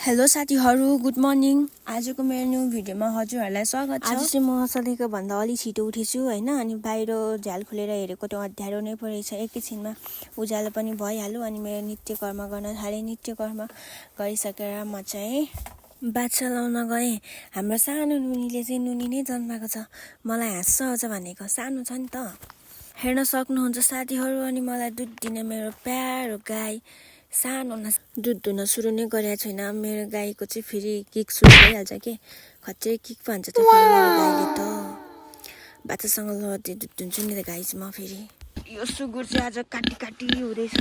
Hello साथीहरु, good morning. आजको मेरो न्यू भिडियोमा हजुरहरुलाई स्वागत छ। आज चाहिँ म सधैँको भन्दा अलि छिटो उठेछु हैन, अनि बाहिर झ्याल खोलेर हेरेको त्यो अँध्यारो नै परेछ। एकैछिनमा उज्यालो पनि भइहाल्यो अनि मेरो नित्य कर्म गर्न थाले। नित्य कर्म गरिसकेर म चाहिँ बाछा लाउन गए। हाम्रो सानो नुनीले चाहिँ नुनी नै जन्माएको छ। मलाई हाँस्छ आउँछ भनेको सानो छ नि त। हेर्न सक्नुहुन्छ साथीहरु, अनि मलाई दुध दिने मेरो प्यारो गाई सानो दुध दुन सुरु नै गरेको छैन। मेरो गाईको चाहिँ फेरि किक सुरु भइहाल्छ के, खच्चै किक भन्छ त फेरि मेरो गाईले त। बाछासँग लड्दै दुध दुन्छु नि त गाई चाहिँ म फेरि। यो सुँगुर चाहिँ आज काटी काटी हुँदैछ।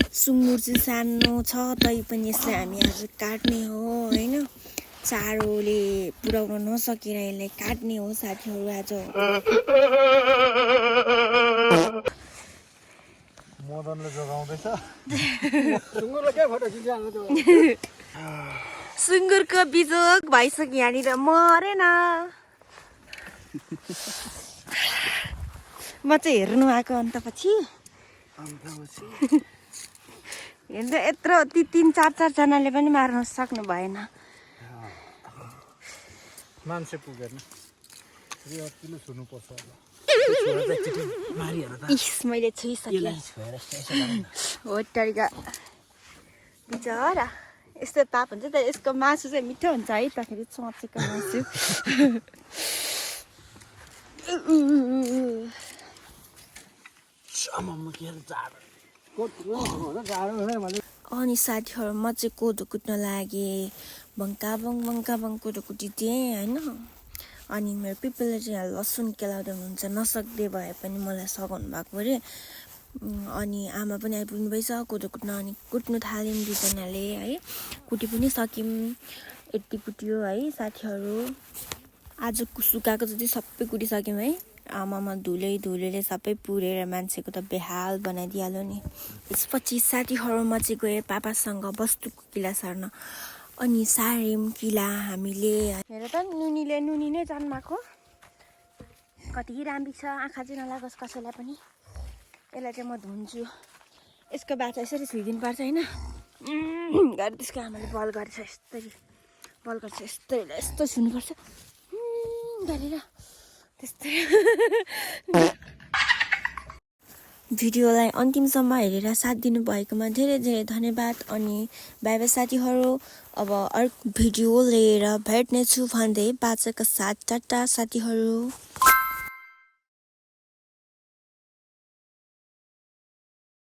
सुँगुर चाहिँ सानो छ तै पनि यसलाई हामी आज काट्ने हो हैन। चारोले पुर्याउन नसकेर यसलाई काट्ने हो साथीहरु आज। मदनले जोगाउँदैछ। सुँगुरले के फोटो खिचिहाल्नु त्यो। सुँगुरको बिजोग भइसक्यो यहाँनिर, मरेन। म चाहिँ हेर्नु आएको अन्त पछि हेर्दा यत्रो 3-4 जनाले पनि मार्न सक्नु भएन। मान्छे पुगेन। यो किन छुनु पर्छ होला। इस मैले छुइसकेँ। हो तरिका बिचरा यस्तो पाप हुन्छ त। यसको मासु चाहिँ मिठो हुन्छ है त, फेरि चँचेको मासु। अनि साथीहरु म चाहिँ कोदो कुट्न लागेँ। बङ्का बङ कोदो कुटिदिएँ हैन। अनि मेरो पिपलले चाहिँ यहाँ लसुन केलाउँदै हुनुहुन्छ, नसक्दै भए पनि मलाई सघाउनु भएको अरे। अनि आमा पनि आइपुग्नु भएछ कोदो कुट्न। अनि कुट्नु थाल्यौँ दुईजनाले है, कुटी पनि सक्यौँ। यति कुट्यो है साथीहरु। आज सुकाएको जति सबै कुटिसक्यौँ है। आमामा धुलेले सबै पुरेर मान्छेको त बेहाल बनाइदिइहाल्यो नि। त्यसपछि साथीहरु म चाहिँ गएँ पापासँग बस्तुको किला सार्न। अनि सार्यौँ किला हामीले। हेर त नुनी नै जन्माएको कति राम्री छ। आँखा चाहिँ नलागोस् कसैलाई पनि। यसलाई चाहिँ म धुन्छु। यसको बाछा यसरी छुइदिनु पर्छ होइन। गरे त्यसको आमाले बल गर्छ यस्तरी, बल गर्छ यस्तरी, यस्तो छुनुपर्छ गरेर त्यस्तै। भिडियोलाई अन्तिमसम्म हेरेर साथ दिनुभएकोमा धेरै धेरै धन्यवाद। अनि बाइ बाइ साथीहरु। अब अर्को भिडियो लिएर भेट्नेछु भन्दै बाचाका साथ टाटा साथीहरु।